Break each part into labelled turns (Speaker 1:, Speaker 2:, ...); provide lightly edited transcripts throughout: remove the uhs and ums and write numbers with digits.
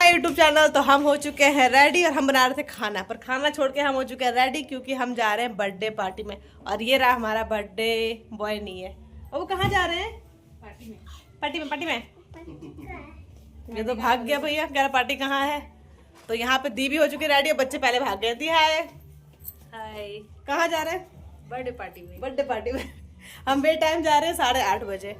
Speaker 1: YouTube channel. तो हम हो चुके हैं रेडी और हम बना रहे थे खाना, पर खाना छोड़ के हम हो चुके हैं रेडी क्योंकि हम जा रहे हैं बर्थडे पार्टी में। और ये रहा हमारा बर्थडे बॉय नहीं है। और वो कहाँ जा रहे हैं? पार्टी में ये तो भाग गया भैया, कह रहा पार्टी कहाँ है। तो यहाँ पे दी भी हो चुकी है रेडी और बच्चे पहले भाग गए। दी हाय हाय, कहाँ जा रहे हैं? बर्थडे पार्टी में हम बे टाइम जा रहे हैं 8:30 बजे।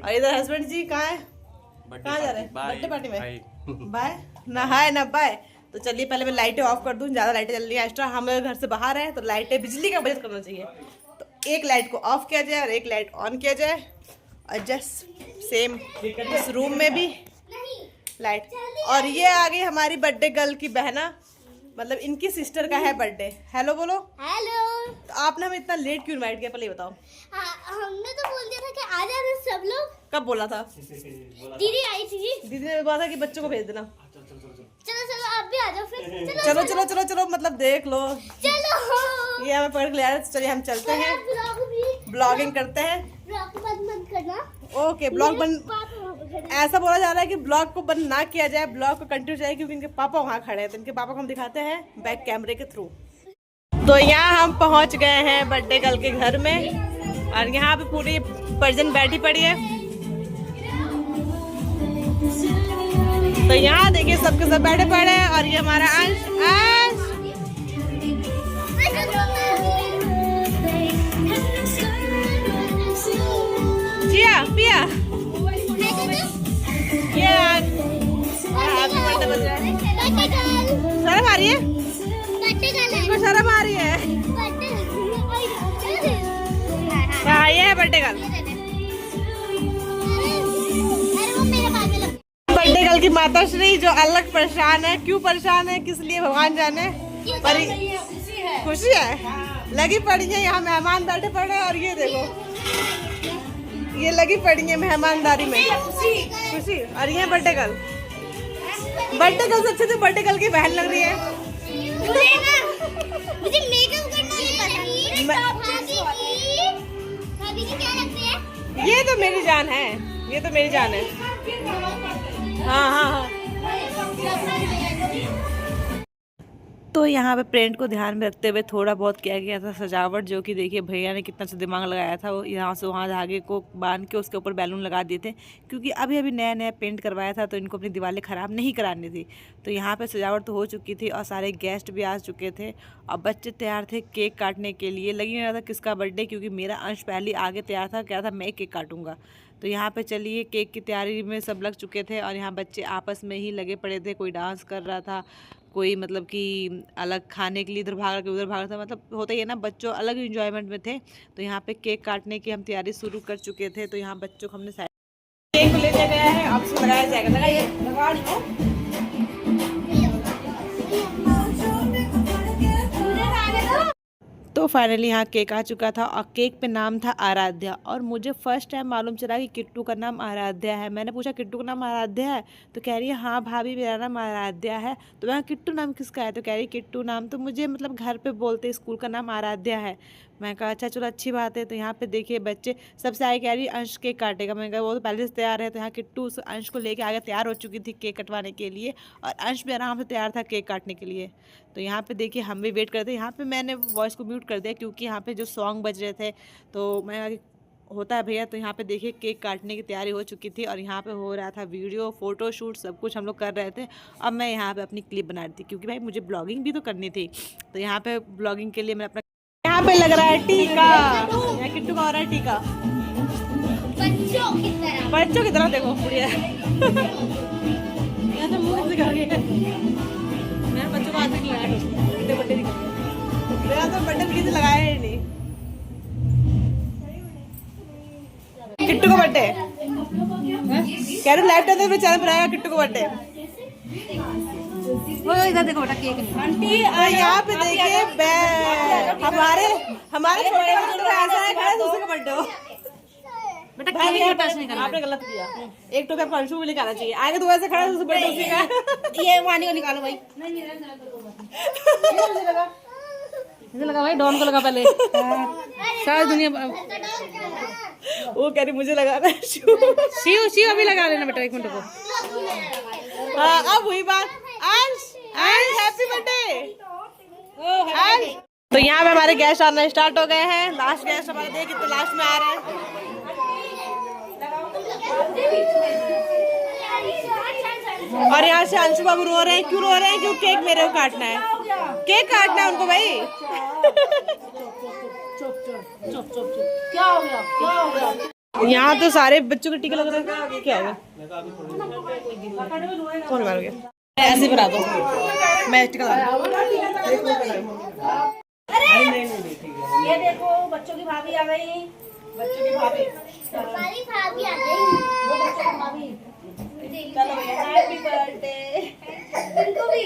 Speaker 1: और इधर हस्बैंड जी कहाँ है? कहाँ जा रहे हैं? बर्थडे पार्टी में। बाय ना हाय ना बाय। तो चलिए पहले मैं लाइटें ऑफ कर दूं, ज़्यादा लाइटें जल रही है एक्स्ट्रा। हम लोग घर से बाहर हैं तो लाइटें, बिजली का बचत करना चाहिए। तो एक लाइट को ऑफ किया जाए और एक लाइट ऑन किया जाए। और जस्ट सेम इस रूम में भी लाइट। और ये आ गई हमारी बर्थडे गर्ल की बहना, मतलब इनकी सिस्टर का है बर्थडे। हेलो बोलो।
Speaker 2: हेलो।
Speaker 1: तो आपने हमें इतना लेट क्यों इनवाइट किया, पहले बताओ।
Speaker 2: हमने तो बोल दिया था कि आ जाए सब लोग।
Speaker 1: कब बोला था?
Speaker 2: दीदी आई थी जी।
Speaker 1: दीदी ने बोला था कि बच्चों को भेज देना।
Speaker 2: चलो आप भी आ जाओ फिर।
Speaker 1: चलो मतलब देख लो।
Speaker 2: चलो
Speaker 1: ये हमें पकड़ के ले आया। चलिए हम चलते हैं, ब्लॉगिंग करते हैं।
Speaker 2: ब्लॉग बंद करना।
Speaker 1: ओके ब्लॉग बंद। ऐसा बोला जा रहा है कि ब्लॉग को बंद ना किया जाए, ब्लॉग को कंटिन्यू जाए, क्योंकि इनके पापा वहाँ खड़े हैं। तो इनके पापा को हम दिखाते हैं बैक कैमरे के थ्रू। तो यहाँ हम पहुँच गए हैं बर्थडे गर्ल के घर में। और यहाँ पे पूरी पर्जन बैठी पड़ी है। तो यहाँ देखिए सबके सब बैठे पड़े हैं। और ये हमारा अंश जिया पिया, ये हैप्पी बर्थडे बज रहा है। शर्म आ रही है? इनको शर्म आ रही है। हाँ ये है बर्थडे गर्ल। बर्थडे गर्ल की माता श्री जो अलग परेशान है। क्यों परेशान है, किस लिए भगवान जाने। पर खुशी है, लगी पड़ी है। यहाँ मेहमान बैठे पड़े हैं। और ये देखो ये लगी पड़ी है मेहमानदारी में। खुशी। और ये बर्थडे गर्ल से अच्छे से बर्थडे गर्ल की बहन लग रही है।
Speaker 2: मुझे मेकअप करना है। भाभी जी क्या लगती है?
Speaker 1: ये तो मेरी जान है, ये तो मेरी जान है। हाँ। तो यहाँ पे पेरेंट को ध्यान में रखते हुए थोड़ा बहुत किया गया था सजावट, जो कि देखिए भैया ने कितना सा दिमाग लगाया था। वो यहाँ से वहाँ धागे को बांध के उसके ऊपर बैलून लगा दिए थे, क्योंकि अभी नया पेंट करवाया था तो इनको अपनी दीवारें ख़राब नहीं करानी थी। तो यहाँ पे सजावट तो हो चुकी थी और सारे गेस्ट भी आ चुके थे। और बच्चे तैयार थे केक काटने के लिए। लगी नहीं रहा था किसका बर्थडे, क्योंकि मेरा अंश पहले आगे तैयार था, क्या था मैं केक काटूँगा। तो यहाँ पे चलिए केक की तैयारी में सब लग चुके थे। और यहाँ बच्चे आपस में ही लगे पड़े थे। कोई डांस कर रहा था, कोई मतलब कि अलग खाने के लिए इधर भाग रहा, कोई उधर भाग रहा था। मतलब होता ही है ना, बच्चों अलग इंजॉयमेंट में थे। तो यहाँ पे केक काटने की हम तैयारी शुरू कर चुके थे। तो यहाँ बच्चों को हमने केक ले लिया गया है। अब इसको लगाया जाएगा। लगाइए, लगा दो। तो फाइनली यहाँ केक आ चुका था और केक पे नाम था आराध्या। और मुझे फर्स्ट टाइम मालूम चला कि किट्टू का नाम आराध्या है। मैंने पूछा किट्टू का नाम आराध्या है? तो कह रही है हाँ भाभी मेरा नाम आराध्या है। तो मैं किट्टू नाम किसका है? तो कह रही किट्टू नाम तो मुझे मतलब घर पे बोलते, स्कूल का नाम आराध्या है। मैं कहा अच्छा चलो अच्छी बात है। तो यहाँ पे देखिए बच्चे सबसे आगे कह रही अंश केक काटेगा। मैंने कहा वो तो पहले से तैयार है। तो यहाँ किट्टू उस अंश को लेके आगे तैयार हो चुकी थी केक कटवाने के लिए। और अंश भी आराम से तैयार था केक काटने के लिए। तो यहाँ पे देखिए हम भी वेट करते। यहाँ पे मैंने वॉइस को म्यूट कर दिया क्योंकि यहाँ पे जो सॉन्ग बज रहे थे तो मैं होता है भैया। तो यहाँ पे देखिए केक काटने की तैयारी हो चुकी थी और यहाँ पे हो रहा था वीडियो फोटो शूट, सब कुछ हम लोग कर रहे थे। अब मैं यहाँ पे अपनी क्लिप बना रही थी क्योंकि भाई मुझे ब्लॉगिंग भी तो करनी थी। तो यहाँ पे ब्लॉगिंग के लिए मैं अपना यहाँ पे लग रहा है टीका। यहाँ किट्टू का हो रहा है टीका बच्चों की तरह। देखो बढ़िया मैंने बच्चों को आज तक लगाया बर्थडे किसी से लगाया ही नहीं। किट्टू का बर्थडे कह रहे लाइव टाइम चैनल पर आएगा किट्टू का बर्थडे। वो इधर देखो बेटा केक आंटी। और यहाँ पे देखिए हमारे छोटे ऐसा है खड़ा दूसरे का बर्थडे हो बेटा। आपने गलत किया। एक टोपी आपको अंशु भी निकालना चाहिए। आगे तो वैसे खड़ा दूसरे बर्थडे उसी का। ये वानी को निकालो भाई। मुझे लगा भाई डॉन को लगा पहले। सारी दुनिया वो कह रही मुझे लगाना है। शिव अभी लगा लेना बेटा, एक मिनट को। हाँ अब हुई बात। अंश अंश हैप्पी बर्थडे अंश। तो यहाँ पे हमारे गेस्ट आना स्टार्ट हो गए हैं। लास्ट गेस्ट हमारे देख कितने लास्ट में आ रहे हैं। और यहाँ से अंशु बाबू रो रहे हैं। क्यों रो रहे हैं? क्यों केक मेरे को काटना है। केक काटना है उनको भाई।
Speaker 3: क्या हो गया? क्या हो गया?
Speaker 1: यहाँ तो सारे बच्चों के टीके लग रहे हैं। क्या होगा? कौन मार गया? ऐसे बना दो, मैं टीका लगा दूं।
Speaker 3: ये देखो बच्चों की भाभी आ गई। बच्चों की भाभी
Speaker 2: हमारी भाभी आ गई।
Speaker 3: वो बच्चों की भाभी। चलो भैया हैप्पी बर्थडे
Speaker 2: उनको भी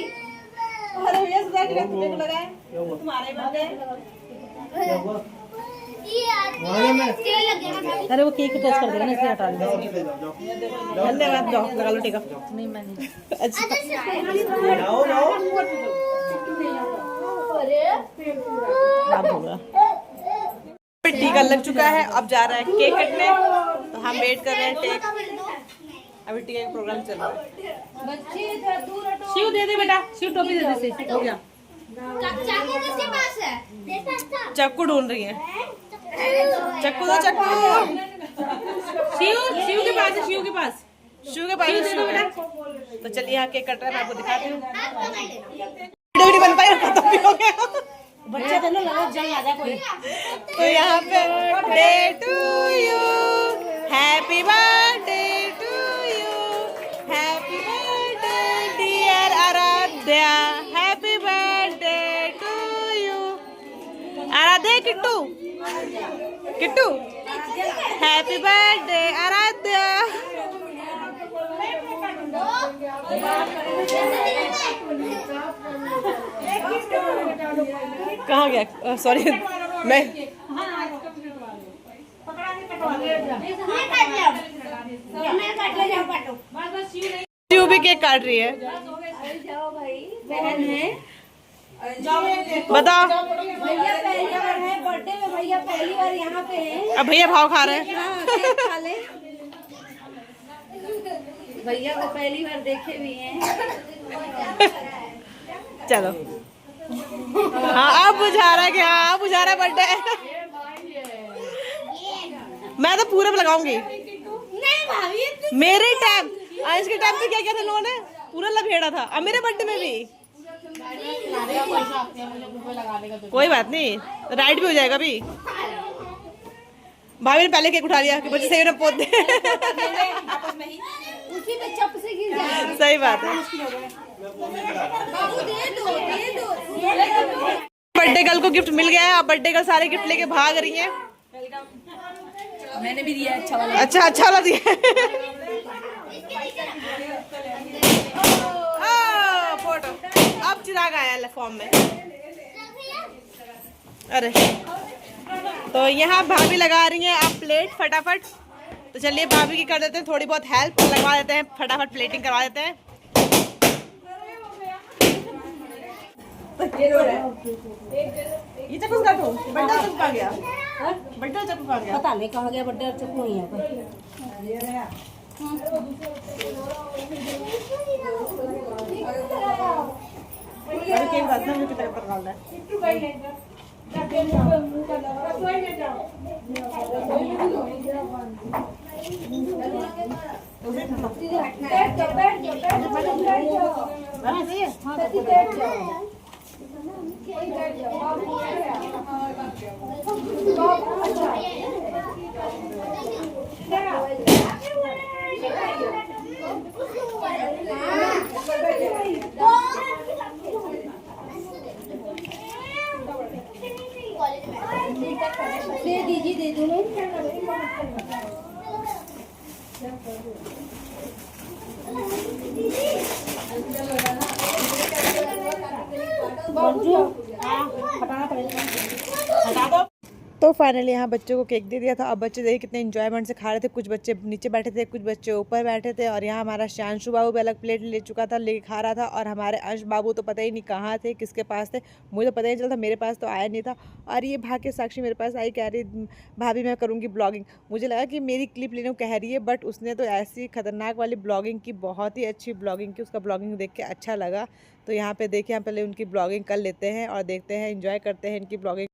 Speaker 1: अरे भैया सुधा टीका तुम्हें को लगाए।
Speaker 3: तुम्हारे बर्थडे।
Speaker 2: ये आज तेल लग गया भाभी।
Speaker 3: अरे वो केक टच कर देगा ना इसलिए हटा देगा।
Speaker 1: धन्यवाद। जाओ लगा लो टीका।
Speaker 3: नहीं मैं नहीं।
Speaker 1: अच्छा खराब होगा। टीका लग चुका है। अब जा रहा है केक कटने। तो हम वेट कर रहे हैं टेक। अभी टीका का प्रोग्राम चल रहा है।
Speaker 3: शिव दे दे बेटा। शिव टोपी दे दे से हो गया।
Speaker 2: चाकू किसके पास है? देखा था।
Speaker 1: चक्कू ढूंढ रही है। चक्कू दो चक्कू।
Speaker 3: शिव शिव के पास है। शिव के पास।
Speaker 1: शू के पास है। तो चलिए यहाँ केक कट रहा है। मैं आपको दिखाती हूँ।
Speaker 2: आप पकड़
Speaker 1: वीडियो बन पाई खत्म भी हो गया।
Speaker 3: बच्चा चलो लगा जल आ जा कोई।
Speaker 1: तो यहाँ पे birthday to you, happy birthday to you, happy birthday dear Aaradhya, happy birthday to you. Aaradhya Kittu Kittu happy birthday Aaradhya. कहाँ गया? सॉरी मैं शिव भी केक काट रही है।
Speaker 3: बहन है।
Speaker 1: बताओ।
Speaker 3: भैया पहली बार है बर्थडे में। भैया पहली बार यहाँ पे है।
Speaker 1: अब भैया भाव खा रहे हैं।
Speaker 3: हाँ, केक खा ले। भैया को पहली बार देखे भी हैं।
Speaker 1: चलो हाँ अब बुझा रहा है कि हाँ अब बुझा रहा है बर्थडे। मैं तो पूरे में लगाऊंगी।
Speaker 2: नहीं भाभी
Speaker 1: मेरे टाइम आज के टाइम पे क्या क्या था लोगों ने पूरा लपेड़ा था। अब मेरे बर्थडे में भी कोई बात नहीं। राइड भी हो जाएगा अभी। भाभी ने पहले केक उठा लिया कि बच्चे सही ना पोत दे।
Speaker 3: उसी में चप से गिर जाए।
Speaker 1: सही बात है।
Speaker 3: बाबू दे दो।
Speaker 1: बर्थडे गर्ल को गिफ्ट मिल गया है। अब बर्थडे गर्ल सारे गिफ्ट लेके भाग रही है।
Speaker 3: मैंने भी दिया अच्छा वाला।
Speaker 1: अच्छा वाला दिया। फोटो अब चिराग आया फॉर्म में। अरे तो यहाँ भाभी लगा रही हैं अब प्लेट फटाफट। तो चलिए भाभी की कर देते हैं थोड़ी बहुत हेल्प। लगवा देते हैं फटाफट प्लेटिंग करवा देते हैं। ये चक्कू काटो। बड्डा चक्कू कहाँ गया? बड्डा चक्कू कहाँ गया?
Speaker 3: पता नहीं कहाँ गया बर्थडे। और चक्कू नहीं है।
Speaker 1: अरे केक बात ना मुझे कितना पकड़ना है।
Speaker 3: दे दीजिए दे दो।
Speaker 1: तो फाइनली यहाँ बच्चों को केक दे दिया था। अब बच्चे देखिए कितने इन्जॉयमेंट से खा रहे थे। कुछ बच्चे नीचे बैठे थे, कुछ बच्चे ऊपर बैठे थे। और यहाँ हमारा शांशु बाबू भी अलग प्लेट ले चुका था, लेके खा रहा था। और हमारे अंश बाबू तो पता ही नहीं कहाँ थे, किसके पास थे, मुझे तो पता ही नहीं चलता, मेरे पास तो आया नहीं था। और ये भाग के साक्षी मेरे पास आई, कह रही भाभी मैं करूँगी ब्लॉगिंग। मुझे लगा कि मेरी क्लिप लेने को कह रही है, बट उसने तो ऐसी खतरनाक वाली ब्लॉगिंग की, बहुत ही अच्छी ब्लॉगिंग की। उसका ब्लॉगिंग देख के अच्छा लगा। तो यहाँ पे देखिए, हम पहले उनकी ब्लॉगिंग कर लेते हैं और देखते हैं, एंजॉय करते हैं इनकी ब्लॉगिंग।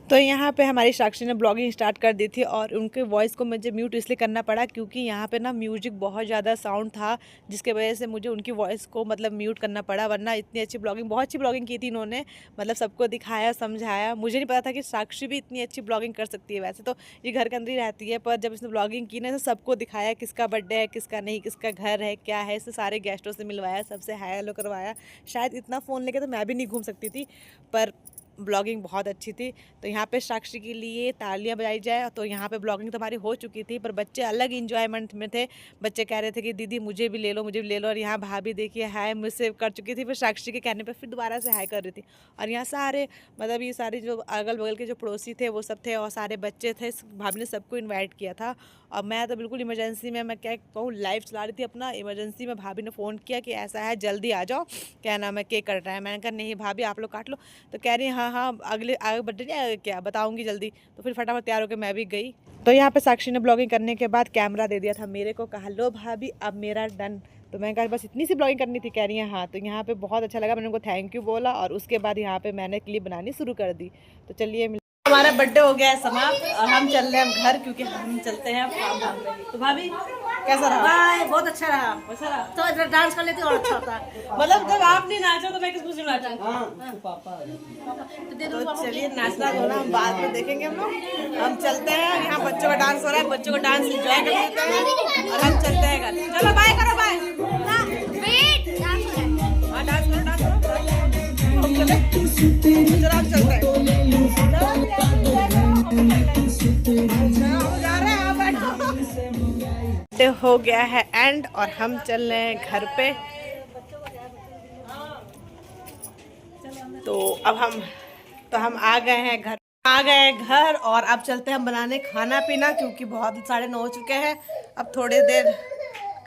Speaker 1: तो यहाँ पे हमारी साक्षी ने ब्लॉगिंग स्टार्ट कर दी थी और उनके वॉइस को मुझे म्यूट इसलिए करना पड़ा क्योंकि यहाँ पे ना म्यूजिक बहुत ज़्यादा साउंड था, जिसके वजह से मुझे उनकी वॉइस को मतलब म्यूट करना पड़ा। वरना इतनी अच्छी ब्लॉगिंग, बहुत अच्छी ब्लॉगिंग की थी इन्होंने, मतलब सबको दिखाया, समझाया। मुझे नहीं पता था कि साक्षी भी इतनी अच्छी ब्लॉगिंग कर सकती है। वैसे तो ये घर के अंदर ही रहती है, पर जब इसने ब्लॉगिंग की ना तो सबको दिखाया किसका बर्थडे है, किसका नहीं, किसका घर है, क्या है। इससे सारे गेस्टों से मिलवाया, सबसे हाय हेलो करवाया। शायद इतना फ़ोन लेके तो मैं भी नहीं घूम सकती थी, पर ब्लॉगिंग बहुत अच्छी थी। तो यहाँ पे साक्षी के लिए तालियां बजाई जाए। तो यहाँ पे ब्लॉगिंग तो हमारी हो चुकी थी, पर बच्चे अलग इंजॉयमेंट में थे। बच्चे कह रहे थे कि दीदी मुझे भी ले लो, मुझे भी ले लो। और यहाँ भाभी देखिए हाय मुझसे कर चुकी थी, फिर साक्षी के कहने पे फिर दोबारा से हाय कर रही थी। और यहाँ सारे मतलब ये सारे जो अगल बगल के जो पड़ोसी थे वो सब थे, और सारे बच्चे थे। भाभी ने सबको इन्वाइट किया था। और मैं तो बिल्कुल इमरजेंसी में, मैं क्या कहूँ, लाइव चला रही थी अपना। इमरजेंसी में भाभी ने फ़ोन किया कि ऐसा है, जल्दी आ जाओ, क्या नाम है, केक कट रहा है। मैंने कहा नहीं भाभी आप लोग काट लो। तो कह रही हाँ हाँ अगले आगे बर्थडे नहीं आएगा क्या, बताऊंगी जल्दी। तो फिर फटाफट तैयार होकर मैं भी गई। तो यहाँ पे साक्षी ने ब्लॉगिंग करने के बाद कैमरा दे दिया था मेरे को, कहा लो भाभी अब मेरा डन। तो मैंने कहा बस इतनी सी ब्लॉगिंग करनी थी, कह रही है हाँ। तो यहाँ पे बहुत अच्छा लगा, मैंने उनको थैंक यू बोला और उसके बाद यहाँ पे मैंने क्लिप बनानी शुरू कर दी। तो चलिए, हमारा बर्थडे हो गया है समाप्त और हम चल रहे हैं घर, क्योंकि हम चलते हैं फार्म हाउस में। तो भाभी कैसा रहा?
Speaker 3: बाय, बहुत अच्छा रहा।
Speaker 1: कैसा रहा?
Speaker 3: तो इधर डांस कर लेते और अच्छा होता।
Speaker 1: मतलब जब आप नहीं नाचो तो मैं किस खुशी में नाचूं?
Speaker 3: तो
Speaker 1: चलिए नाचना धोना हम बाद में देखेंगे हम लोग। हम चलते हैं, यहाँ बच्चों का डांस हो रहा है, बच्चों का डांस एंजॉय कर लेते हैं और हम चलते हैं घर। चलो बाय करो, बाय।
Speaker 2: वेट डांस हो रहा है।
Speaker 1: हाँ डांस करो, डांस करो। हम चले, चलो हम चलते हैं। हो गया है एंड और हम चल रहे हैं घर पे। तो अब हम आ गए हैं घर और अब चलते हैं हम बनाने खाना पीना, क्योंकि बहुत 9:30 हो चुके हैं। अब थोड़ी देर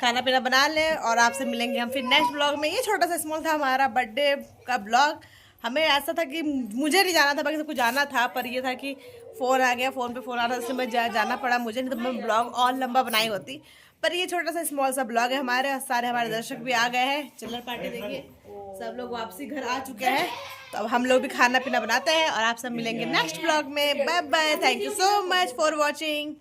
Speaker 1: खाना पीना बना लें और आपसे मिलेंगे हम फिर नेक्स्ट ब्लॉग में। ये छोटा सा स्मॉल था हमारा बर्थडे का ब्लॉग। हमें ऐसा था कि मुझे नहीं जाना था, बाकी सबको जाना था, पर ये था कि फ़ोन आ गया, फ़ोन पे फ़ोन आ रहा था, इसलिए मैं जाना पड़ा मुझे, नहीं तो मैं ब्लॉग और लंबा बनाई होती। पर ये छोटा सा स्मॉल सा ब्लॉग है हमारे। सारे हमारे दर्शक भी आ गए हैं, चिल्लर पार्टी देखिए, सब लोग वापसी घर आ चुके हैं। तो अब हम लोग भी खाना पीना बनाते हैं और आप सब मिलेंगे नेक्स्ट ब्लॉग में। Bye bye, thank you so much for watching.